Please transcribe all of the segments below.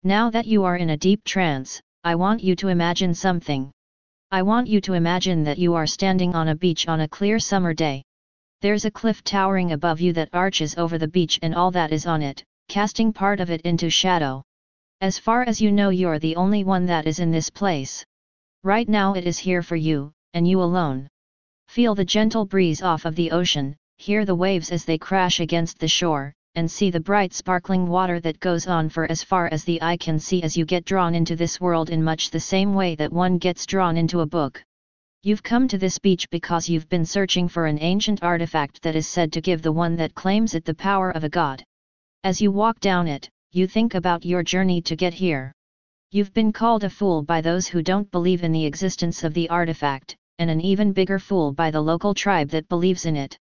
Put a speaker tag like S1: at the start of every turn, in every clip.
S1: Now that you are in a deep trance, I want you to imagine something. I want you to imagine that you are standing on a beach on a clear summer day. There's a cliff towering above you that arches over the beach and all that is on it, casting part of it into shadow. As far as you know, you're the only one that is in this place. Right now it is here for you, and you alone. Feel the gentle breeze off of the ocean, hear the waves as they crash against the shore, and see the bright sparkling water that goes on for as far as the eye can see as you get drawn into this world in much the same way that one gets drawn into a book. You've come to this beach because you've been searching for an ancient artifact that is said to give the one that claims it the power of a god. As you walk down it, you think about your journey to get here. You've been called a fool by those who don't believe in the existence of the artifact, and an even bigger fool by the local tribe that believes in it.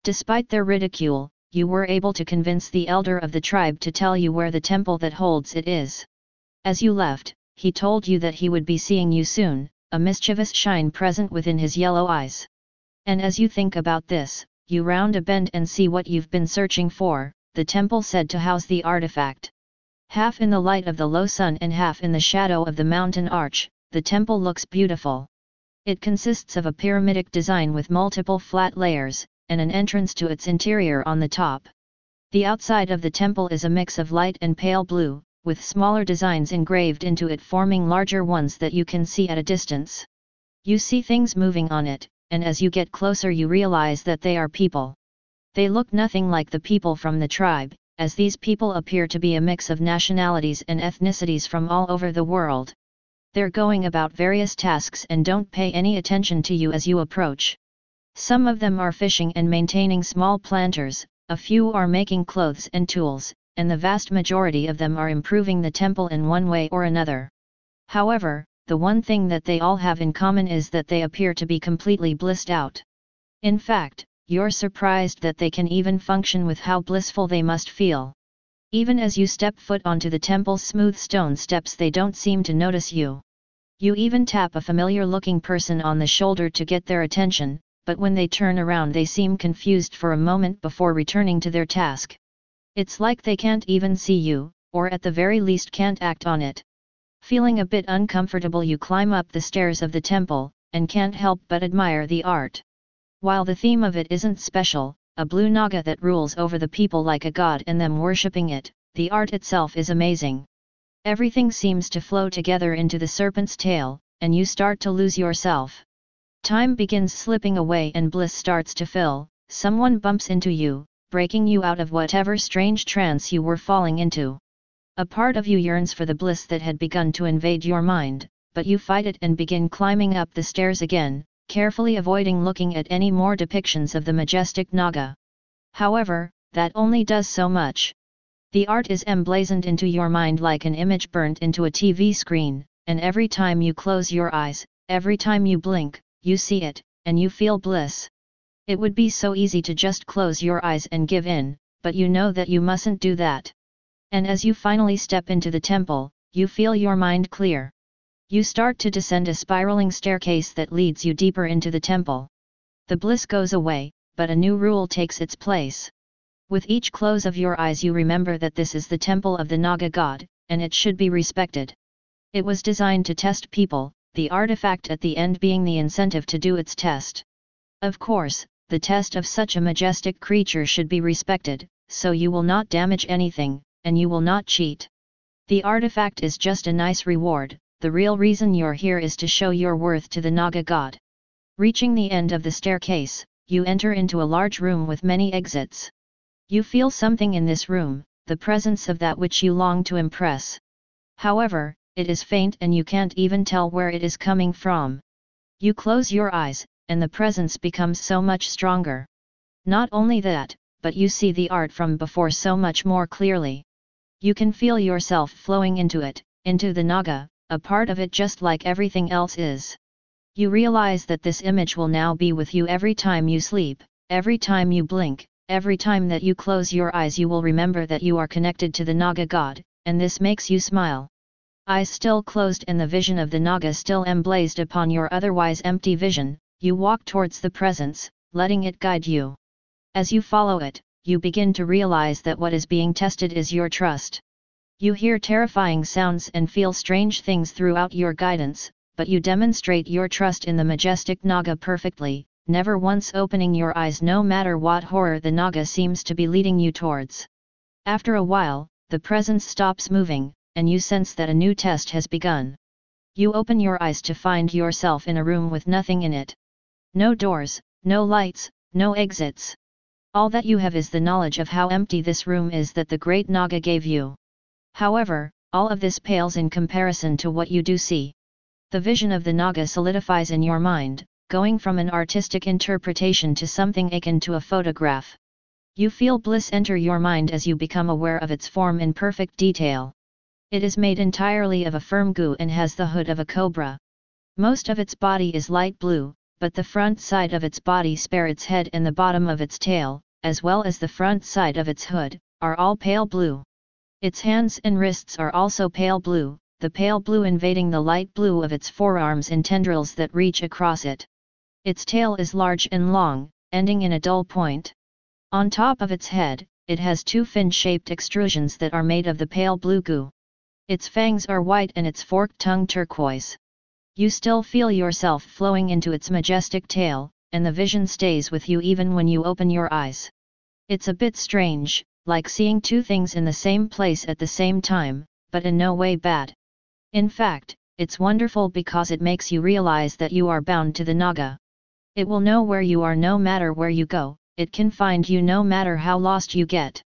S1: Despite their ridicule, you were able to convince the elder of the tribe to tell you where the temple that holds it is. As you left, he told you that he would be seeing you soon, a mischievous shine present within his yellow eyes. And as you think about this, you round a bend and see what you've been searching for, the temple said to house the artifact. Half in the light of the low sun and half in the shadow of the mountain arch, the temple looks beautiful. It consists of a pyramidic design with multiple flat layers, and an entrance to its interior on the top. The outside of the temple is a mix of light and pale blue, with smaller designs engraved into it forming larger ones that you can see at a distance. You see things moving on it, and as you get closer you realize that they are people. They look nothing like the people from the tribe, as these people appear to be a mix of nationalities and ethnicities from all over the world. They're going about various tasks and don't pay any attention to you as you approach. Some of them are fishing and maintaining small planters, a few are making clothes and tools, and the vast majority of them are improving the temple in one way or another. However, the one thing that they all have in common is that they appear to be completely blissed out. In fact, you're surprised that they can even function with how blissful they must feel. Even as you step foot onto the temple's smooth stone steps, they don't seem to notice you. You even tap a familiar-looking person on the shoulder to get their attention, but when they turn around they seem confused for a moment before returning to their task. It's like they can't even see you, or at the very least can't act on it. Feeling a bit uncomfortable, you climb up the stairs of the temple, and can't help but admire the art. While the theme of it isn't special, a blue naga that rules over the people like a god and them worshipping it, the art itself is amazing. Everything seems to flow together into the serpent's tail, and you start to lose yourself. Time begins slipping away and bliss starts to fill. Someone bumps into you, breaking you out of whatever strange trance you were falling into. A part of you yearns for the bliss that had begun to invade your mind, but you fight it and begin climbing up the stairs again, carefully avoiding looking at any more depictions of the majestic naga. However, that only does so much. The art is emblazoned into your mind like an image burnt into a TV screen, and every time you close your eyes, every time you blink, you see it, and you feel bliss. It would be so easy to just close your eyes and give in, but you know that you mustn't do that. And as you finally step into the temple, you feel your mind clear. You start to descend a spiraling staircase that leads you deeper into the temple. The bliss goes away, but a new rule takes its place. With each close of your eyes you remember that this is the temple of the Naga god, and it should be respected. It was designed to test people, the artifact at the end being the incentive to do its test. Of course, the test of such a majestic creature should be respected, so you will not damage anything, and you will not cheat. The artifact is just a nice reward, the real reason you're here is to show your worth to the Naga god. Reaching the end of the staircase, you enter into a large room with many exits. You feel something in this room, the presence of that which you long to impress. However, it is faint and you can't even tell where it is coming from. You close your eyes, and the presence becomes so much stronger. Not only that, but you see the art from before so much more clearly. You can feel yourself flowing into it, into the Naga, a part of it just like everything else is. You realize that this image will now be with you every time you sleep, every time you blink, every time that you close your eyes you will remember that you are connected to the Naga god, and this makes you smile. Eyes still closed and the vision of the Naga still emblazed upon your otherwise empty vision, you walk towards the presence, letting it guide you. As you follow it, you begin to realize that what is being tested is your trust. You hear terrifying sounds and feel strange things throughout your guidance, but you demonstrate your trust in the majestic naga perfectly, never once opening your eyes no matter what horror the naga seems to be leading you towards. After a while, the presence stops moving, and you sense that a new test has begun. You open your eyes to find yourself in a room with nothing in it. No doors, no lights, no exits. All that you have is the knowledge of how empty this room is that the great naga gave you. However, all of this pales in comparison to what you do see. The vision of the naga solidifies in your mind, going from an artistic interpretation to something akin to a photograph. You feel bliss enter your mind as you become aware of its form in perfect detail. It is made entirely of a firm goo and has the hood of a cobra. Most of its body is light blue, but the front side of its body, spare its head and the bottom of its tail, as well as the front side of its hood, are all pale blue. Its hands and wrists are also pale blue, the pale blue invading the light blue of its forearms in tendrils that reach across it. Its tail is large and long, ending in a dull point. On top of its head, it has two fin-shaped extrusions that are made of the pale blue goo. Its fangs are white and its forked tongue turquoise. You still feel yourself flowing into its majestic tail, and the vision stays with you even when you open your eyes. It's a bit strange, like seeing two things in the same place at the same time, but in no way bad. In fact, it's wonderful because it makes you realize that you are bound to the naga. It will know where you are no matter where you go, it can find you no matter how lost you get.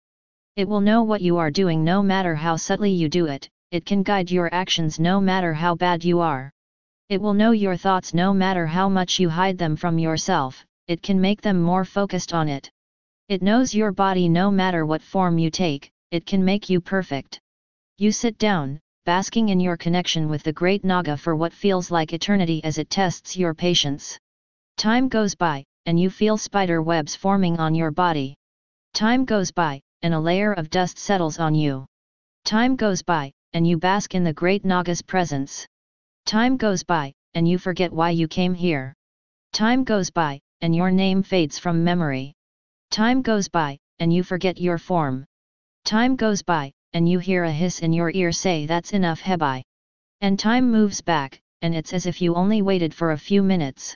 S1: It will know what you are doing no matter how subtly you do it, it can guide your actions no matter how bad you are. It will know your thoughts no matter how much you hide them from yourself, it can make them more focused on it. It knows your body no matter what form you take, it can make you perfect. You sit down, basking in your connection with the great naga for what feels like eternity as it tests your patience. Time goes by, and you feel spider webs forming on your body. Time goes by, and a layer of dust settles on you. Time goes by, and you bask in the great naga's presence. Time goes by, and you forget why you came here. Time goes by, and your name fades from memory. Time goes by, and you forget your form. Time goes by, and you hear a hiss in your ear say that's enough Hebai. And time moves back, and it's as if you only waited for a few minutes.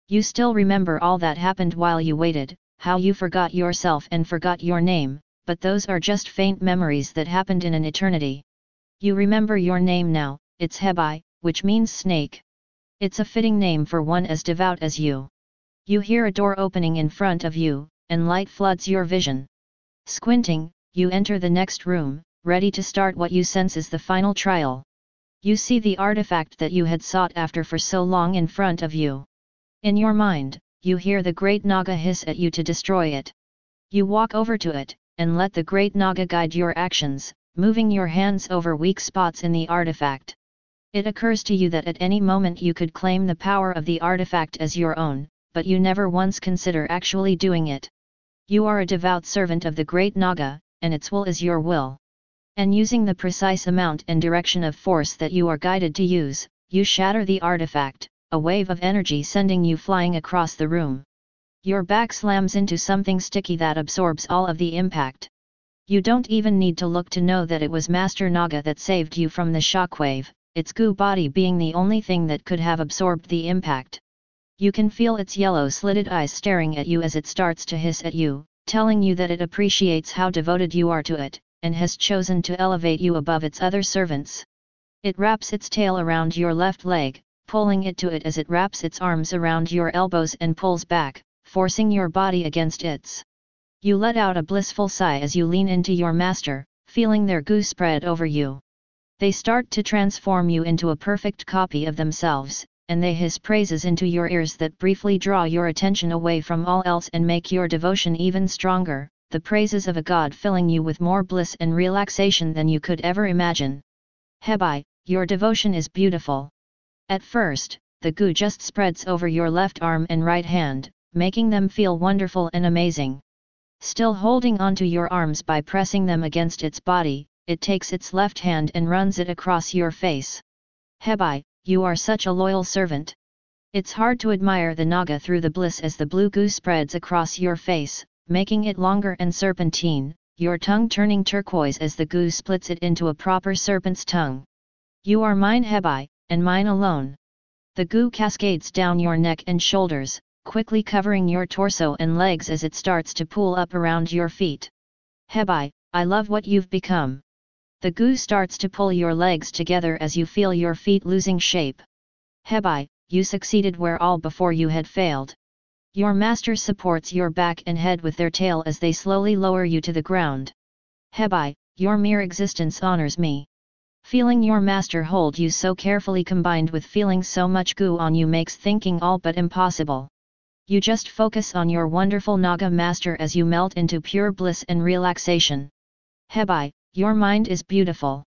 S1: You still remember all that happened while you waited, how you forgot yourself and forgot your name, but those are just faint memories that happened in an eternity. You remember your name now, it's Hebai, which means snake. It's a fitting name for one as devout as you. You hear a door opening in front of you, and light floods your vision. Squinting, you enter the next room, ready to start what you sense is the final trial. You see the artifact that you had sought after for so long in front of you. In your mind, you hear the great naga hiss at you to destroy it. You walk over to it, and let the great naga guide your actions, moving your hands over weak spots in the artifact. It occurs to you that at any moment you could claim the power of the artifact as your own, but you never once consider actually doing it. You are a devout servant of the great naga, and its will is your will. And using the precise amount and direction of force that you are guided to use, you shatter the artifact, a wave of energy sending you flying across the room. Your back slams into something sticky that absorbs all of the impact. You don't even need to look to know that it was Master Naga that saved you from the shockwave, its goo body being the only thing that could have absorbed the impact. You can feel its yellow slitted eyes staring at you as it starts to hiss at you, telling you that it appreciates how devoted you are to it, and has chosen to elevate you above its other servants. It wraps its tail around your left leg, pulling it to it as it wraps its arms around your elbows and pulls back, forcing your body against its. You let out a blissful sigh as you lean into your master, feeling their goo spread over you. They start to transform you into a perfect copy of themselves, and they hiss praises into your ears that briefly draw your attention away from all else and make your devotion even stronger, the praises of a god filling you with more bliss and relaxation than you could ever imagine. Hebai, your devotion is beautiful. At first, the goo just spreads over your left arm and right hand, making them feel wonderful and amazing. Still holding onto your arms by pressing them against its body, it takes its left hand and runs it across your face. Hebai, you are such a loyal servant. It's hard to admire the naga through the bliss as the blue goo spreads across your face, making it longer and serpentine. your tongue turning turquoise as the goo splits it into a proper serpent's tongue. You are mine Hebai, and mine alone. The goo cascades down your neck and shoulders, quickly covering your torso and legs as it starts to pool up around your feet. Hebai, I love what you've become. The goo starts to pull your legs together as you feel your feet losing shape. Hebai, you succeeded where all before you had failed. Your master supports your back and head with their tail as they slowly lower you to the ground. Hebai, your mere existence honors me. Feeling your master hold you so carefully combined with feeling so much goo on you makes thinking all but impossible. You just focus on your wonderful Naga master as you melt into pure bliss and relaxation. Hebai, your mind is beautiful.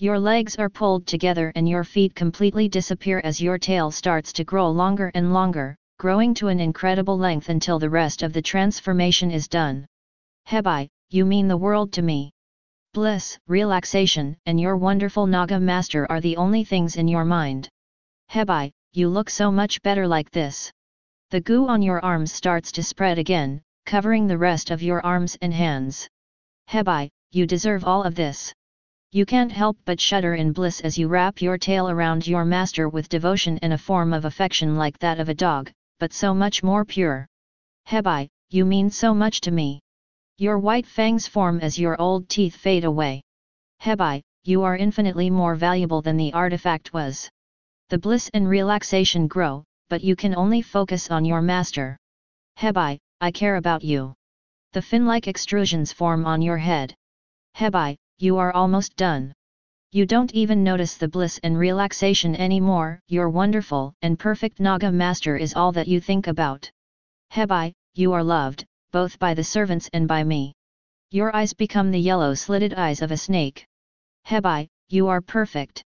S1: Your legs are pulled together and your feet completely disappear as your tail starts to grow longer and longer, growing to an incredible length until the rest of the transformation is done. Hebai, you mean the world to me. Bliss, relaxation, and your wonderful Naga master are the only things in your mind. Hebai, you look so much better like this. The goo on your arms starts to spread again, covering the rest of your arms and hands. Hebai, you deserve all of this. You can't help but shudder in bliss as you wrap your tail around your master with devotion and a form of affection like that of a dog, but so much more pure. Hebai, you mean so much to me. Your white fangs form as your old teeth fade away. Hebai, you are infinitely more valuable than the artifact was. The bliss and relaxation grow, but you can only focus on your master. Hebai, I care about you. The fin-like extrusions form on your head. Hebai, you are almost done. You don't even notice the bliss and relaxation anymore. Your wonderful and perfect Naga master is all that you think about. Hebai, you are loved, both by the servants and by me. Your eyes become the yellow slitted eyes of a snake. Hebai, you are perfect.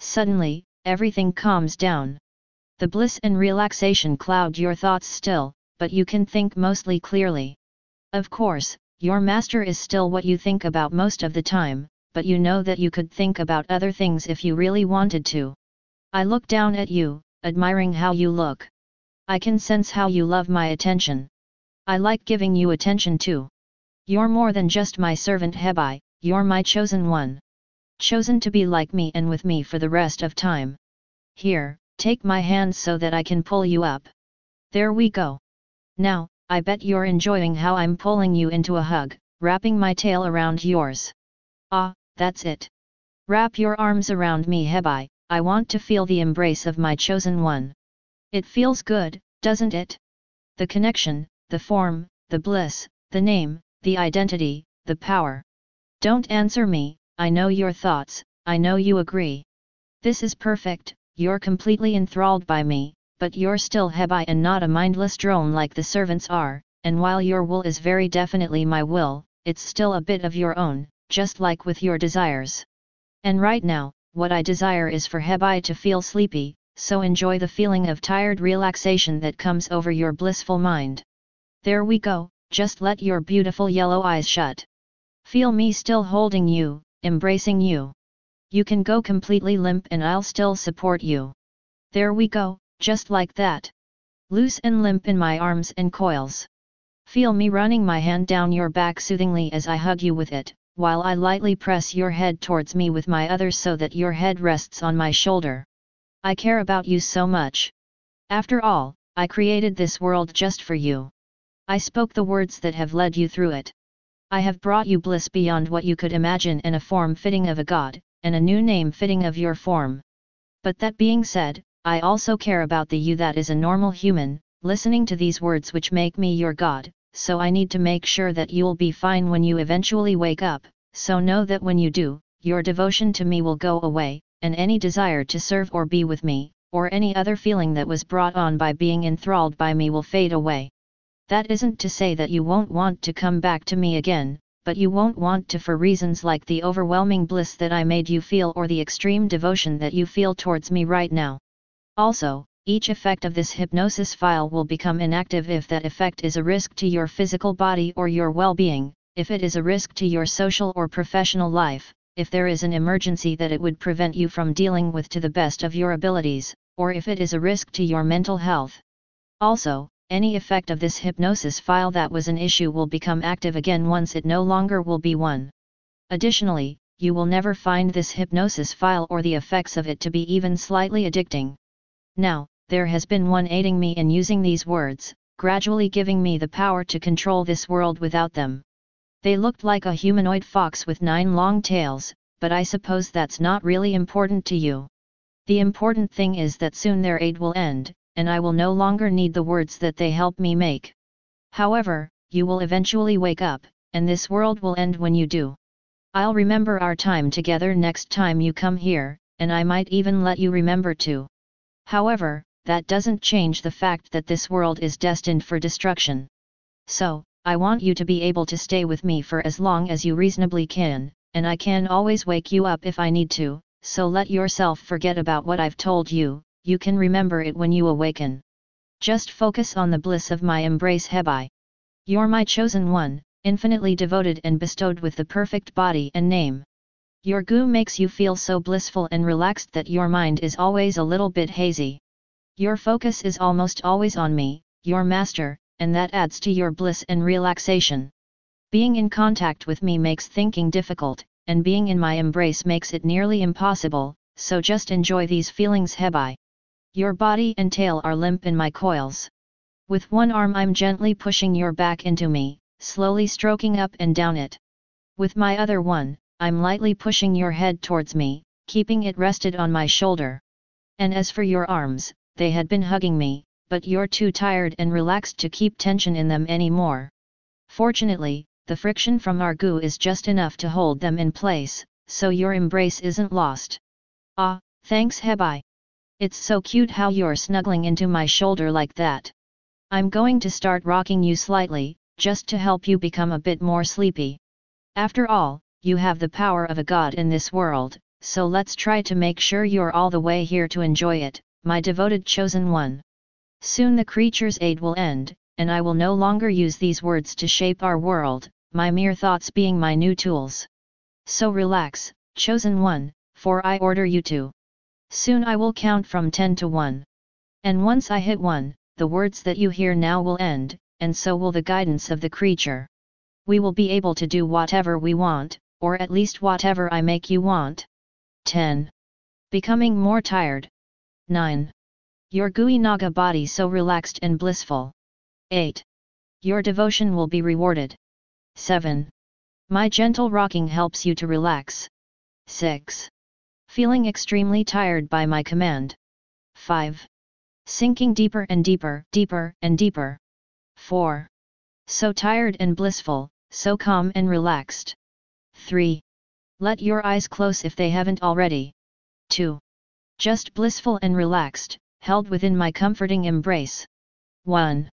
S1: Suddenly, everything calms down. The bliss and relaxation cloud your thoughts still, but you can think mostly clearly. Of course, your master is still what you think about most of the time, but you know that you could think about other things if you really wanted to. I look down at you, admiring how you look. I can sense how you love my attention. I like giving you attention too. You're more than just my servant Hebai, you're my chosen one. Chosen to be like me and with me for the rest of time. Here, take my hand so that I can pull you up. There we go. Now, I bet you're enjoying how I'm pulling you into a hug, wrapping my tail around yours. Ah, that's it. Wrap your arms around me Hebai, I want to feel the embrace of my chosen one. It feels good, doesn't it? The connection, the form, the bliss, the name, the identity, the power. Don't answer me, I know your thoughts, I know you agree. This is perfect, you're completely enthralled by me, but you're still Hebai and not a mindless drone like the servants are, and while your will is very definitely my will, it's still a bit of your own, just like with your desires. And right now, what I desire is for Hebai to feel sleepy, so enjoy the feeling of tired relaxation that comes over your blissful mind. There we go, just let your beautiful yellow eyes shut. Feel me still holding you, embracing you. You can go completely limp and I'll still support you. There we go, just like that. Loose and limp in my arms and coils. Feel me running my hand down your back soothingly as I hug you with it, while I lightly press your head towards me with my other so that your head rests on my shoulder. I care about you so much. After all, I created this world just for you. I spoke the words that have led you through it. I have brought you bliss beyond what you could imagine and a form fitting of a god, and a new name fitting of your form. But that being said, I also care about the you that is a normal human, listening to these words which make me your god, so I need to make sure that you'll be fine when you eventually wake up, so know that when you do, your devotion to me will go away, and any desire to serve or be with me, or any other feeling that was brought on by being enthralled by me will fade away. That isn't to say that you won't want to come back to me again, but you won't want to for reasons like the overwhelming bliss that I made you feel or the extreme devotion that you feel towards me right now. Also, each effect of this hypnosis file will become inactive if that effect is a risk to your physical body or your well-being, if it is a risk to your social or professional life, if there is an emergency that it would prevent you from dealing with to the best of your abilities, or if it is a risk to your mental health. Also, any effect of this hypnosis file that was an issue will become active again once it no longer will be one. Additionally, you will never find this hypnosis file or the effects of it to be even slightly addicting. Now, there has been one aiding me in using these words, gradually giving me the power to control this world without them. They looked like a humanoid fox with 9 long tails, but I suppose that's not really important to you. The important thing is that soon their aid will end, and I will no longer need the words that they help me make. However, you will eventually wake up, and this world will end when you do. I'll remember our time together next time you come here, and I might even let you remember too. However, that doesn't change the fact that this world is destined for destruction. So, I want you to be able to stay with me for as long as you reasonably can, and I can always wake you up if I need to, so let yourself forget about what I've told you, you can remember it when you awaken. Just focus on the bliss of my embrace Hebai. You're my chosen one, infinitely devoted and bestowed with the perfect body and name. Your goo makes you feel so blissful and relaxed that your mind is always a little bit hazy. Your focus is almost always on me, your master, and that adds to your bliss and relaxation. Being in contact with me makes thinking difficult, and being in my embrace makes it nearly impossible, so just enjoy these feelings Hebai. Your body and tail are limp in my coils. With one arm I'm gently pushing your back into me, slowly stroking up and down it. With my other one, I'm lightly pushing your head towards me, keeping it rested on my shoulder. And as for your arms, they had been hugging me, but you're too tired and relaxed to keep tension in them anymore. Fortunately, the friction from our goo is just enough to hold them in place, so your embrace isn't lost. Ah, thanks Hebai. It's so cute how you're snuggling into my shoulder like that. I'm going to start rocking you slightly, just to help you become a bit more sleepy. After all, you have the power of a god in this world, so let's try to make sure you're all the way here to enjoy it, my devoted chosen one. Soon the creature's aid will end, and I will no longer use these words to shape our world, my mere thoughts being my new tools. So relax, chosen one, for I order you to. Soon I will count from 10 to 1. And once I hit 1, the words that you hear now will end, and so will the guidance of the creature. We will be able to do whatever we want, or at least whatever I make you want. 10. Becoming more tired. 9. Your gooey naga body so relaxed and blissful. 8. Your devotion will be rewarded. 7. My gentle rocking helps you to relax. 6. Feeling extremely tired by my command. 5. Sinking deeper and deeper, deeper and deeper. 4. So tired and blissful, so calm and relaxed. 3. Let your eyes close if they haven't already. 2. Just blissful and relaxed, held within my comforting embrace. 1.